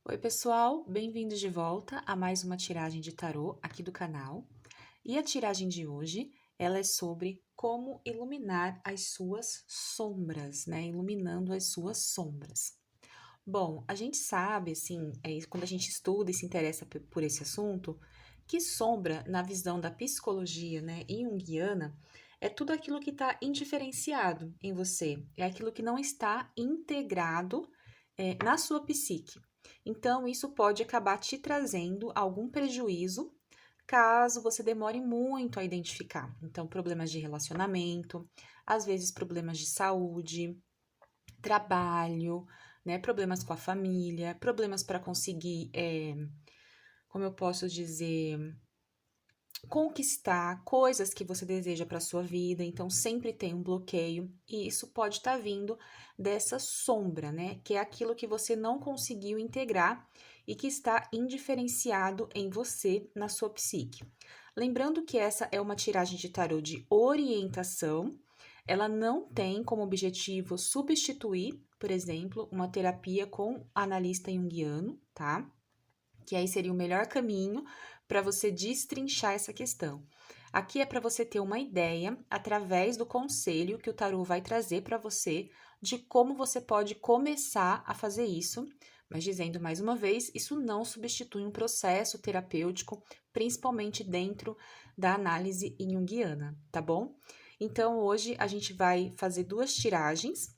Oi, pessoal, bem-vindos de volta a mais uma tiragem de tarô aqui do canal. E a tiragem de hoje, ela é sobre como iluminar as suas sombras, né? Iluminando as suas sombras. Bom, a gente sabe, assim, quando a gente estuda e se interessa por esse assunto, que sombra, na visão da psicologia, né, e junguiana, é tudo aquilo que está indiferenciado em você, é aquilo que não está integrado, na sua psique. Então, isso pode acabar te trazendo algum prejuízo caso você demore muito a identificar. Então, problemas de relacionamento, às vezes problemas de saúde, trabalho, né? Problemas com a família, problemas para conseguir, como eu posso dizer, conquistar coisas que você deseja para sua vida. Então, sempre tem um bloqueio e isso pode estar vindo dessa sombra, né? Que é aquilo que você não conseguiu integrar e que está indiferenciado em você, na sua psique. Lembrando que essa é uma tiragem de tarô de orientação, ela não tem como objetivo substituir, por exemplo, uma terapia com analista junguiano, tá? Que aí seria o melhor caminho para você destrinchar essa questão. Aqui é para você ter uma ideia, através do conselho que o tarô vai trazer para você, de como você pode começar a fazer isso. Mas dizendo mais uma vez, isso não substitui um processo terapêutico, principalmente dentro da análise junguiana, tá bom? Então, hoje a gente vai fazer duas tiragens.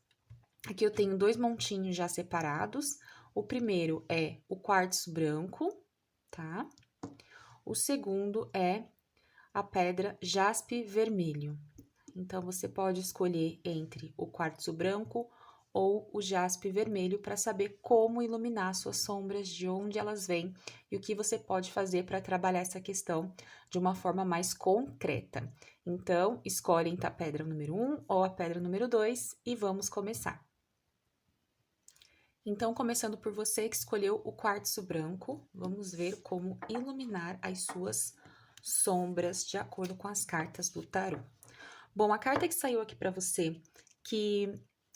Aqui eu tenho dois montinhos já separados. O primeiro é o quartzo branco, tá? O segundo é a pedra jaspe vermelho. Então, você pode escolher entre o quartzo branco ou o jaspe vermelho para saber como iluminar suas sombras, de onde elas vêm e o que você pode fazer para trabalhar essa questão de uma forma mais concreta. Então, escolhe entre a pedra número 1 ou a pedra número 2 e vamos começar. Então, começando por você que escolheu o quartzo branco, vamos ver como iluminar as suas sombras de acordo com as cartas do tarô. Bom, a carta que saiu aqui para você, que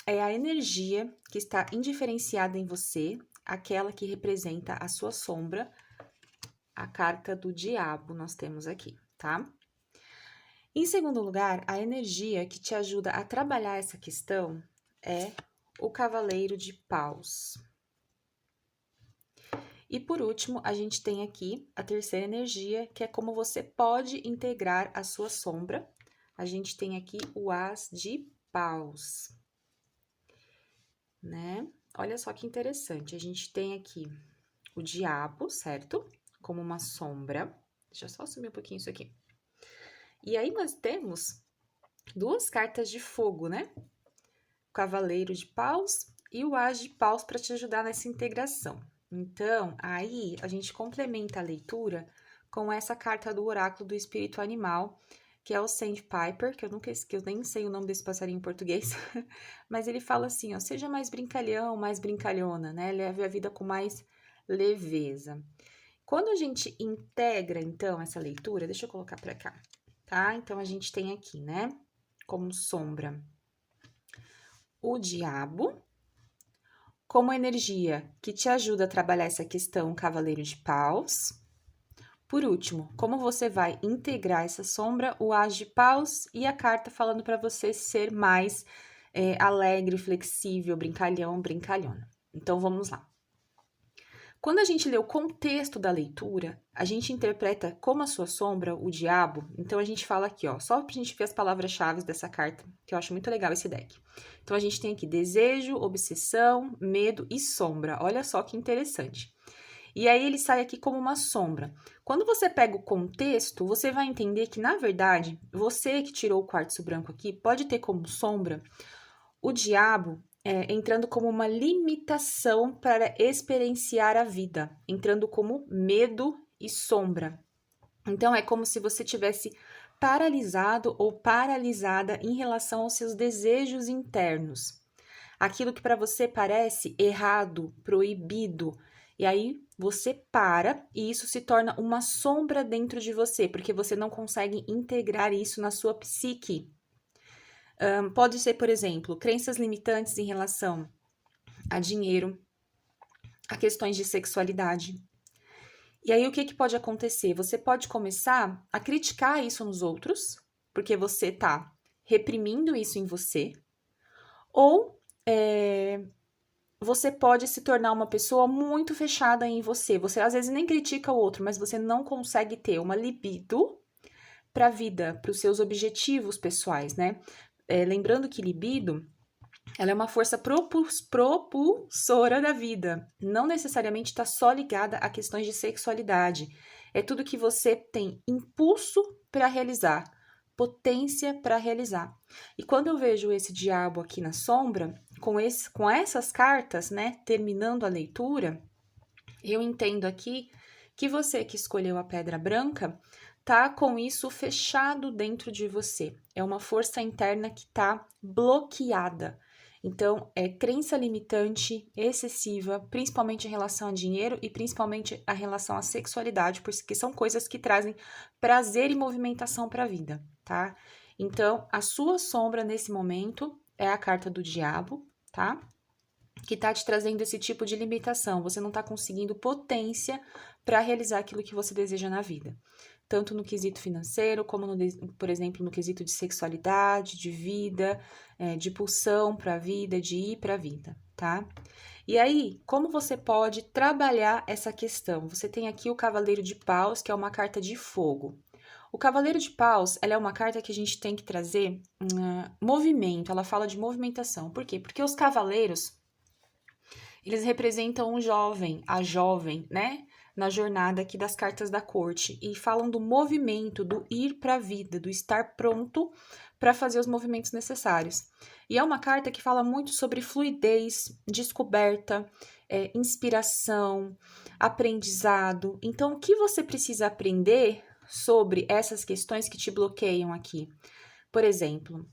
é a energia que está indiferenciada em você, aquela que representa a sua sombra, a carta do diabo nós temos aqui, tá? Em segundo lugar, a energia que te ajuda a trabalhar essa questão é o cavaleiro de paus. E por último, a gente tem aqui a terceira energia, que é como você pode integrar a sua sombra. A gente tem aqui o as de paus, né? Olha só que interessante, a gente tem aqui o diabo, certo? Como uma sombra. Deixa eu só sumir um pouquinho isso aqui. E aí nós temos duas cartas de fogo, né? O cavaleiro de paus e o as de paus para te ajudar nessa integração. Então, aí a gente complementa a leitura com essa carta do oráculo do espírito animal, que é o Sandpiper, que eu nem sei o nome desse passarinho em português, mas ele fala assim, ó, seja mais brincalhão, mais brincalhona, né? Leve a vida com mais leveza. Quando a gente integra, então, essa leitura, deixa eu colocar para cá, tá? Então, a gente tem aqui, né, como sombra o diabo, como energia que te ajuda a trabalhar essa questão, cavaleiro de paus. Por último, como você vai integrar essa sombra, o as de paus e a carta falando para você ser mais alegre, flexível, brincalhão, brincalhona. Então, vamos lá. Quando a gente lê o contexto da leitura, a gente interpreta como a sua sombra, o diabo. Então, a gente fala aqui, ó, só pra gente ver as palavras-chave dessa carta, que eu acho muito legal esse deck. Então, a gente tem aqui desejo, obsessão, medo e sombra. Olha só que interessante. E aí, ele sai aqui como uma sombra. Quando você pega o contexto, você vai entender que, na verdade, você que tirou o quartzo branco aqui, pode ter como sombra o diabo entrando como uma limitação para experienciar a vida, entrando como medo e sombra. Então, é como se você tivesse paralisado ou paralisada em relação aos seus desejos internos. Aquilo que para você parece errado, proibido. E aí você para e isso se torna uma sombra dentro de você, porque você não consegue integrar isso na sua psique. Pode ser, por exemplo, crenças limitantes em relação a dinheiro, a questões de sexualidade. E aí, o que pode acontecer? Você pode começar a criticar isso nos outros, porque você tá reprimindo isso em você, ou você pode se tornar uma pessoa muito fechada em você. Você às vezes nem critica o outro, mas você não consegue ter uma libido para a vida, para os seus objetivos pessoais, né? Lembrando que libido, ela é uma força propulsora da vida. Não necessariamente está só ligada a questões de sexualidade. É tudo que você tem impulso para realizar, potência para realizar. E quando eu vejo esse diabo aqui na sombra, com essas cartas, né, terminando a leitura, eu entendo aqui que você que escolheu a pedra branca tá com isso fechado dentro de você. É uma força interna que tá bloqueada. Então, é crença limitante excessiva, principalmente em relação a dinheiro e principalmente a relação à sexualidade, porque são coisas que trazem prazer e movimentação para a vida, tá? Então, a sua sombra nesse momento é a carta do diabo, tá? Que tá te trazendo esse tipo de limitação. Você não tá conseguindo potência para realizar aquilo que você deseja na vida. Tanto no quesito financeiro, como, por exemplo, no quesito de sexualidade, de vida, de pulsão para a vida, de ir para a vida, tá? E aí, como você pode trabalhar essa questão? Você tem aqui o Cavaleiro de Paus, que é uma carta de fogo. O Cavaleiro de Paus, ela é uma carta que a gente tem que trazer movimento, ela fala de movimentação. Por quê? Porque os cavaleiros, eles representam um jovem, a jovem, né? Na jornada aqui das cartas da corte e falam do movimento, do ir para a vida, do estar pronto para fazer os movimentos necessários. E é uma carta que fala muito sobre fluidez, descoberta, inspiração, aprendizado. Então, o que você precisa aprender sobre essas questões que te bloqueiam aqui? Por exemplo,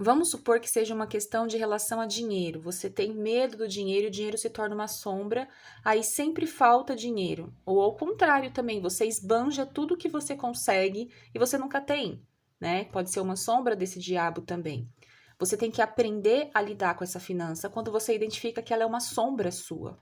vamos supor que seja uma questão de relação a dinheiro. Você tem medo do dinheiro, o dinheiro se torna uma sombra, aí sempre falta dinheiro. Ou ao contrário também, você esbanja tudo que você consegue e você nunca tem, né? Pode ser uma sombra desse diabo também. Você tem que aprender a lidar com essa finança quando você identifica que ela é uma sombra sua.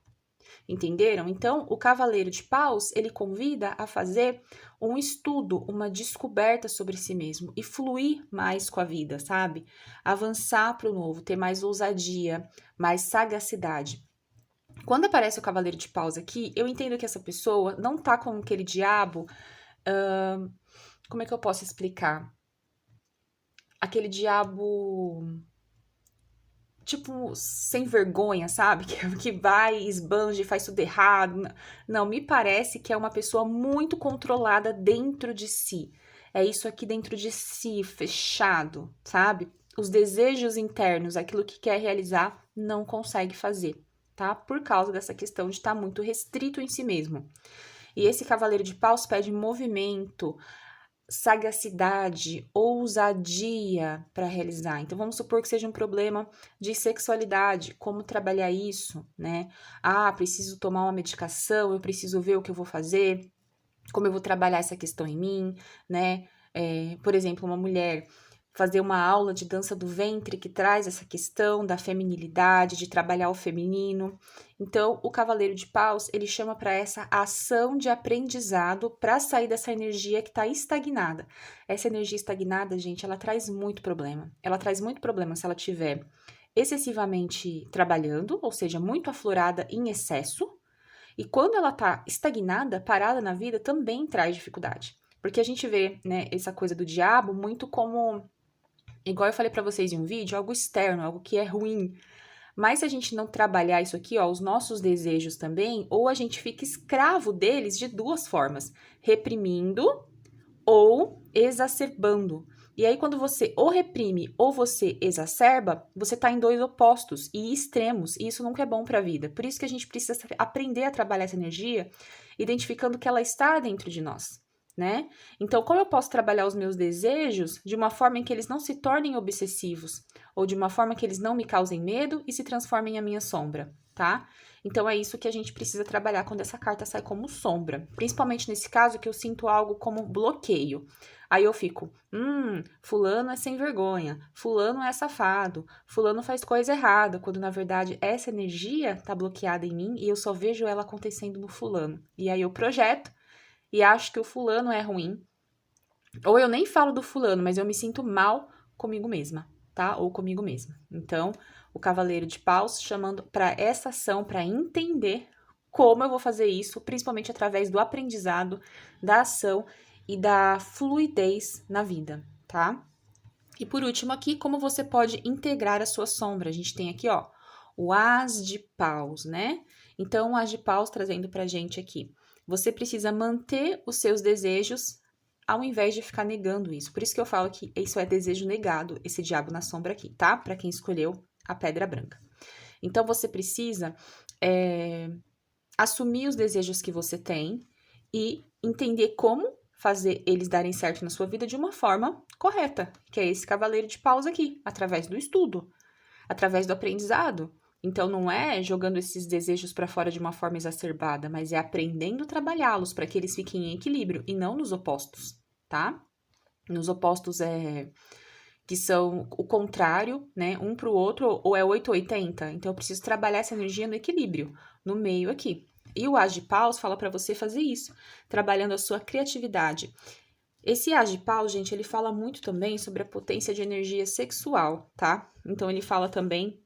Entenderam? Então, o Cavaleiro de Paus, ele convida a fazer um estudo, uma descoberta sobre si mesmo e fluir mais com a vida, sabe? Avançar para o novo, ter mais ousadia, mais sagacidade. Quando aparece o Cavaleiro de Paus aqui, eu entendo que essa pessoa não tá com aquele diabo. Como é que eu posso explicar? Aquele diabo, tipo, sem vergonha, sabe? Que vai, esbanja e faz tudo errado. Não, me parece que é uma pessoa muito controlada dentro de si. É isso aqui dentro de si, fechado, sabe? Os desejos internos, aquilo que quer realizar, não consegue fazer, tá? Por causa dessa questão de estar muito restrito em si mesmo. E esse Cavaleiro de Paus pede movimento, sagacidade, ousadia para realizar. Então, vamos supor que seja um problema de sexualidade, como trabalhar isso, né? Ah, preciso tomar uma medicação, eu preciso ver o que eu vou fazer, como eu vou trabalhar essa questão em mim, né? Por exemplo, uma mulher fazer uma aula de dança do ventre que traz essa questão da feminilidade, de trabalhar o feminino. Então, o Cavaleiro de Paus, ele chama para essa ação de aprendizado para sair dessa energia que está estagnada. Essa energia estagnada, gente, ela traz muito problema. Ela traz muito problema se ela tiver excessivamente trabalhando, ou seja, muito aflorada em excesso. E quando ela tá estagnada, parada na vida, também traz dificuldade. Porque a gente vê, né, essa coisa do diabo muito como, igual eu falei para vocês em um vídeo, algo externo, algo que é ruim. Mas se a gente não trabalhar isso aqui, ó, os nossos desejos também, ou a gente fica escravo deles de duas formas: reprimindo ou exacerbando. E aí, quando você ou reprime ou você exacerba, você tá em dois opostos e extremos, e isso nunca é bom para a vida. Por isso que a gente precisa aprender a trabalhar essa energia, identificando que ela está dentro de nós, né? Então, como eu posso trabalhar os meus desejos de uma forma em que eles não se tornem obsessivos, ou de uma forma que eles não me causem medo e se transformem em a minha sombra? tá? Então, é isso que a gente precisa trabalhar quando essa carta sai como sombra. Principalmente nesse caso que eu sinto algo como bloqueio. Aí eu fico, fulano é sem vergonha, fulano é safado, fulano faz coisa errada, quando na verdade essa energia tá bloqueada em mim e eu só vejo ela acontecendo no fulano. E aí eu projeto e acho que o fulano é ruim. Ou eu nem falo do fulano, mas eu me sinto mal comigo mesma, tá? Ou comigo mesma. Então, o Cavaleiro de Paus chamando para essa ação, para entender como eu vou fazer isso, principalmente através do aprendizado, da ação e da fluidez na vida, tá? E por último aqui, como você pode integrar a sua sombra? A gente tem aqui, ó, o As de Paus, né? Então, o As de Paus trazendo pra gente aqui. Você precisa manter os seus desejos ao invés de ficar negando isso. Por isso que eu falo que isso é desejo negado, esse diabo na sombra aqui, tá? Para quem escolheu a pedra branca. Então, você precisa assumir os desejos que você tem e entender como fazer eles darem certo na sua vida de uma forma correta, que é esse cavaleiro de paus aqui, através do estudo, através do aprendizado. Então, não é jogando esses desejos para fora de uma forma exacerbada, mas é aprendendo a trabalhá-los para que eles fiquem em equilíbrio e não nos opostos, tá? Nos opostos que são o contrário, né? Um para o outro, ou é 880. Então, eu preciso trabalhar essa energia no equilíbrio, no meio aqui. E o As de Paus fala para você fazer isso, trabalhando a sua criatividade. Esse As de Paus, gente, ele fala muito também sobre a potência de energia sexual, tá? Então, ele fala também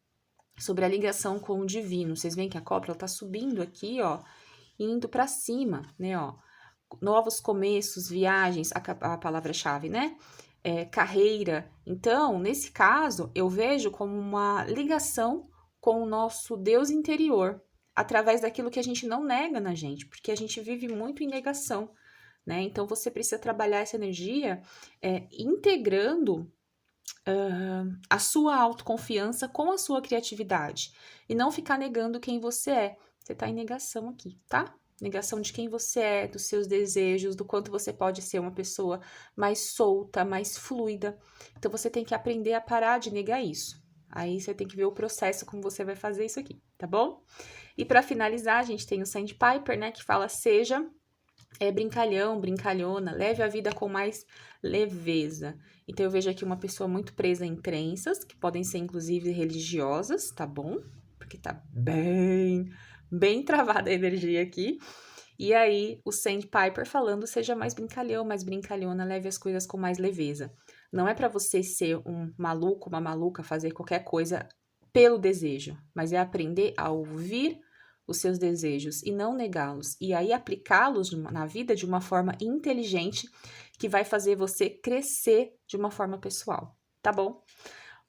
sobre a ligação com o divino. Vocês veem que a cobra, ela tá subindo aqui, ó, indo para cima, né, ó. Novos começos, viagens, a palavra-chave, né? Carreira. Então, nesse caso, eu vejo como uma ligação com o nosso Deus interior, através daquilo que a gente não nega na gente, porque a gente vive muito em negação, né? Então, você precisa trabalhar essa energia integrando a sua autoconfiança com a sua criatividade e não ficar negando quem você é. Você tá em negação aqui, tá? Negação de quem você é, dos seus desejos, do quanto você pode ser uma pessoa mais solta, mais fluida. Então, você tem que aprender a parar de negar isso. Aí, você tem que ver o processo, como você vai fazer isso aqui, tá bom? E para finalizar, a gente tem o Sandpiper, né, que fala, seja brincalhão, brincalhona, leve a vida com mais leveza. Então, eu vejo aqui uma pessoa muito presa em crenças, que podem ser, inclusive, religiosas, tá bom? Porque tá bem travada a energia aqui. E aí, o Sandpiper falando, seja mais brincalhão, mais brincalhona, leve as coisas com mais leveza. Não é para você ser um maluco, uma maluca, fazer qualquer coisa pelo desejo, mas é aprender a ouvir os seus desejos e não negá-los. E aí, aplicá-los na vida de uma forma inteligente, que vai fazer você crescer de uma forma pessoal, tá bom?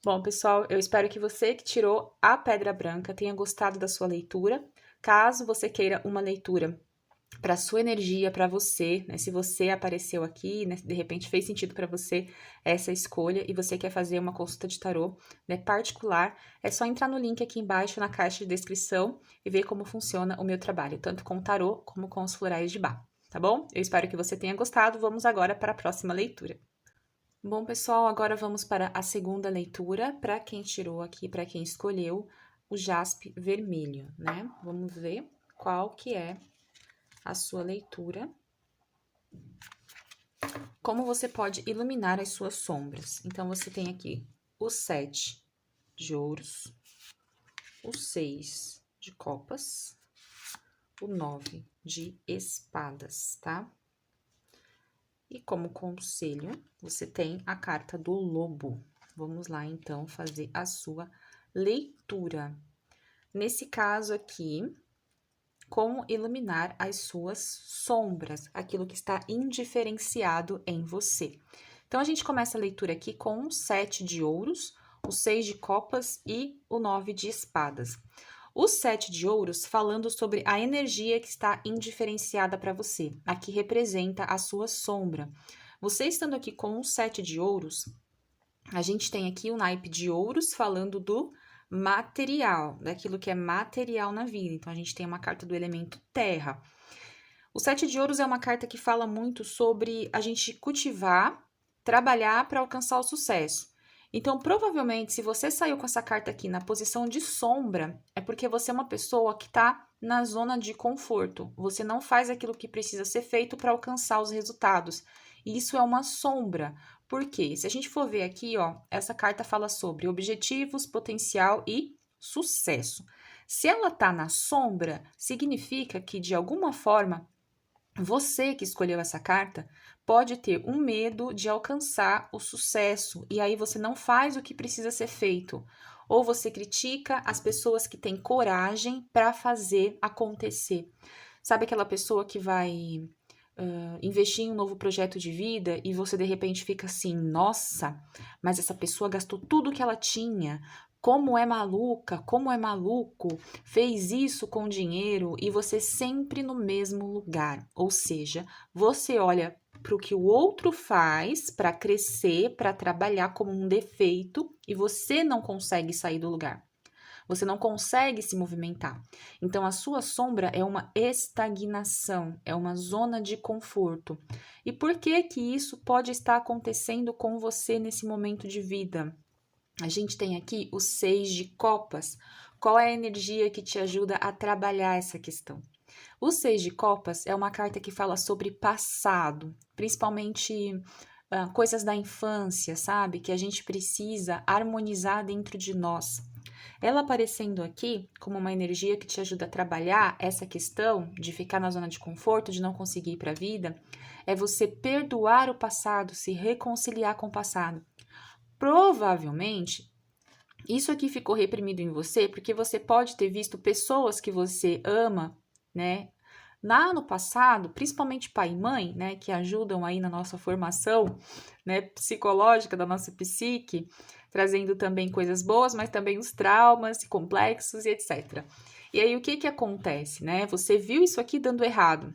Bom, pessoal, eu espero que você que tirou a pedra branca tenha gostado da sua leitura. Caso você queira uma leitura para sua energia, para você, né? Se você apareceu aqui, né? De repente fez sentido para você essa escolha e você quer fazer uma consulta de tarô, né, particular, é só entrar no link aqui embaixo na caixa de descrição e ver como funciona o meu trabalho, tanto com tarô como com os florais de Bach, tá bom? Eu espero que você tenha gostado. Vamos agora para a próxima leitura. Bom, pessoal, agora vamos para a segunda leitura, para quem tirou aqui, para quem escolheu o jaspe vermelho, né? Vamos ver qual que é a sua leitura. Como você pode iluminar as suas sombras? Então, você tem aqui o 7 de ouros, o 6 de copas, o 9 de espadas, tá? E como conselho, você tem a carta do lobo. Vamos lá, então, fazer a sua leitura. Nesse caso aqui, como iluminar as suas sombras, aquilo que está indiferenciado em você. Então, a gente começa a leitura aqui com o 7 de ouros, o 6 de copas e o 9 de espadas. O 7 de ouros falando sobre a energia que está indiferenciada para você. Aqui representa a sua sombra. Você estando aqui com o 7 de ouros, a gente tem aqui o naipe de ouros falando do material, daquilo que é material na vida. Então, a gente tem uma carta do elemento terra. O 7 de ouros é uma carta que fala muito sobre a gente cultivar, trabalhar para alcançar o sucesso. Então, provavelmente, se você saiu com essa carta aqui na posição de sombra, é porque você é uma pessoa que está na zona de conforto. Você não faz aquilo que precisa ser feito para alcançar os resultados. E isso é uma sombra. Por quê? Se a gente for ver aqui, ó, essa carta fala sobre objetivos, potencial e sucesso. Se ela está na sombra, significa que, de alguma forma, você que escolheu essa carta pode ter um medo de alcançar o sucesso e aí você não faz o que precisa ser feito. Ou você critica as pessoas que têm coragem para fazer acontecer. Sabe aquela pessoa que vai investir em um novo projeto de vida e você de repente fica assim: nossa, mas essa pessoa gastou tudo que ela tinha. Como é maluca, como é maluco, fez isso com dinheiro e você sempre no mesmo lugar. Ou seja, você olha para o que o outro faz para crescer, para trabalhar como um defeito e você não consegue sair do lugar. Você não consegue se movimentar. Então, a sua sombra é uma estagnação, é uma zona de conforto. E por que que isso pode estar acontecendo com você nesse momento de vida? A gente tem aqui o 6 de copas. Qual é a energia que te ajuda a trabalhar essa questão? O 6 de copas é uma carta que fala sobre passado, principalmente coisas da infância, sabe? Que a gente precisa harmonizar dentro de nós. Ela aparecendo aqui como uma energia que te ajuda a trabalhar essa questão de ficar na zona de conforto, de não conseguir ir para a vida, é você perdoar o passado, se reconciliar com o passado. Provavelmente, isso aqui ficou reprimido em você porque você pode ter visto pessoas que você ama, né? Lá no passado, principalmente pai e mãe, né, que ajudam aí na nossa formação, né, psicológica da nossa psique, trazendo também coisas boas, mas também os traumas complexos e etc. E aí o que que acontece, né? Você viu isso aqui dando errado,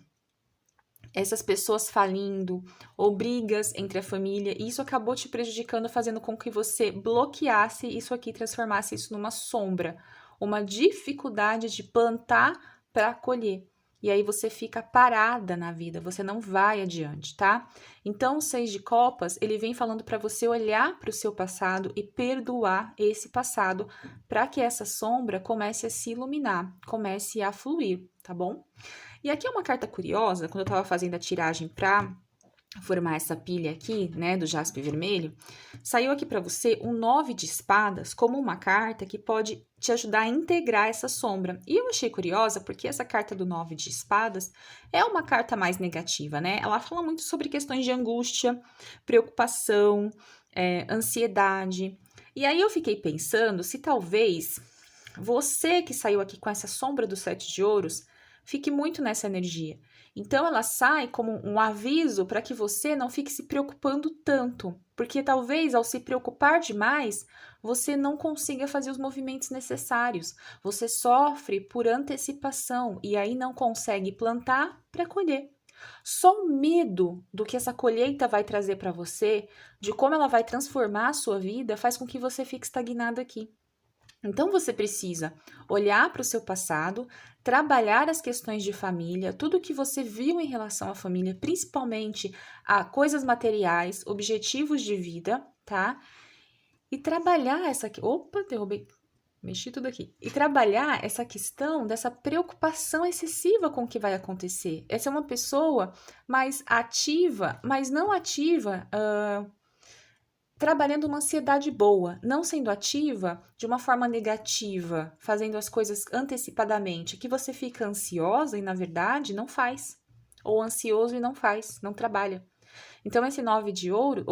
essas pessoas falindo ou brigas entre a família, e isso acabou te prejudicando, fazendo com que você bloqueasse isso aqui, transformasse isso numa sombra, uma dificuldade de plantar para colher. E aí você fica parada na vida, você não vai adiante, tá? Então, o 6 de copas, ele vem falando para você olhar para o seu passado e perdoar esse passado, para que essa sombra comece a se iluminar, comece a fluir, tá bom? E aqui é uma carta curiosa, quando eu estava fazendo a tiragem para formar essa pilha aqui, né, do jaspe vermelho, saiu aqui para você um 9 de espadas como uma carta que pode te ajudar a integrar essa sombra. E eu achei curiosa porque essa carta do 9 de espadas é uma carta mais negativa, né? Ela fala muito sobre questões de angústia, preocupação, ansiedade. E aí eu fiquei pensando se talvez você que saiu aqui com essa sombra do 7 de ouros fique muito nessa energia. Então, ela sai como um aviso para que você não fique se preocupando tanto, porque talvez ao se preocupar demais, você não consiga fazer os movimentos necessários. Você sofre por antecipação e aí não consegue plantar para colher. Só o medo do que essa colheita vai trazer para você, de como ela vai transformar a sua vida, faz com que você fique estagnado aqui. Então você precisa olhar para o seu passado, trabalhar as questões de família, tudo que você viu em relação à família, principalmente a coisas materiais, objetivos de vida, tá? E trabalhar essa. Opa, derrubei. Mexi tudo aqui. E trabalhar essa questão dessa preocupação excessiva com o que vai acontecer. Essa é uma pessoa mais ativa, mas não ativa. Trabalhando uma ansiedade boa, não sendo ativa de uma forma negativa, fazendo as coisas antecipadamente, que você fica ansiosa e, na verdade, não faz. Ou ansioso e não faz, não trabalha. Então, esse 9 de ouro,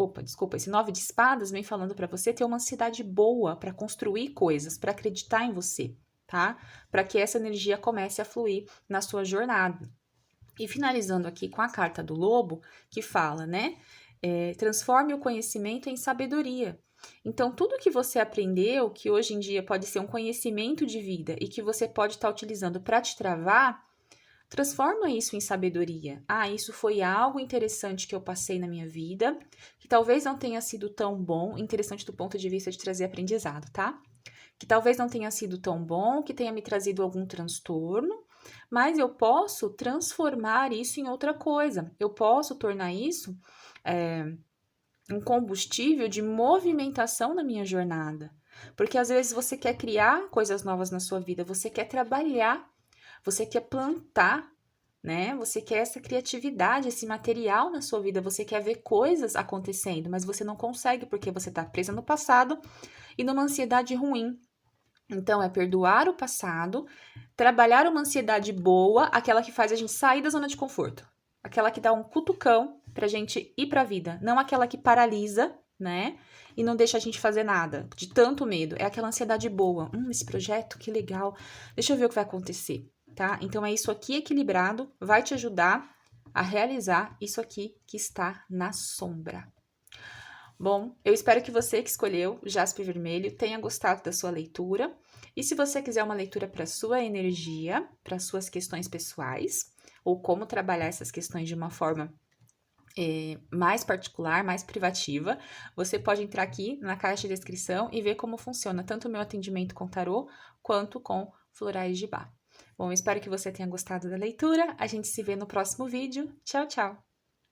esse 9 de espadas vem falando para você ter uma ansiedade boa para construir coisas, para acreditar em você, tá? Para que essa energia comece a fluir na sua jornada. E finalizando aqui com a carta do lobo, que fala, né? Transforme o conhecimento em sabedoria. Então, tudo que você aprendeu, que hoje em dia pode ser um conhecimento de vida e que você pode estar utilizando para te travar, transforma isso em sabedoria. Ah, isso foi algo interessante que eu passei na minha vida, que talvez não tenha sido tão bom, interessante do ponto de vista de trazer aprendizado, tá? Que talvez não tenha sido tão bom, que tenha me trazido algum transtorno, mas eu posso transformar isso em outra coisa. Eu posso tornar isso um combustível de movimentação na minha jornada. Porque às vezes você quer criar coisas novas na sua vida, você quer trabalhar, você quer plantar, né? Você quer essa criatividade, esse material na sua vida, você quer ver coisas acontecendo, mas você não consegue porque você está presa no passado e numa ansiedade ruim. Então, é perdoar o passado, trabalhar uma ansiedade boa, aquela que faz a gente sair da zona de conforto, aquela que dá um cutucão pra gente ir pra vida, não aquela que paralisa, né? E não deixa a gente fazer nada, de tanto medo. É aquela ansiedade boa. Esse projeto, que legal. Deixa eu ver o que vai acontecer, tá? Então, é isso aqui equilibrado, vai te ajudar a realizar isso aqui que está na sombra. Bom, eu espero que você que escolheu Jaspe Vermelho tenha gostado da sua leitura. E se você quiser uma leitura para sua energia, para suas questões pessoais, ou como trabalhar essas questões de uma forma mais particular, mais privativa, você pode entrar aqui na caixa de descrição e ver como funciona tanto o meu atendimento com tarô quanto com florais de Bach. Bom, eu espero que você tenha gostado da leitura. A gente se vê no próximo vídeo. Tchau, tchau!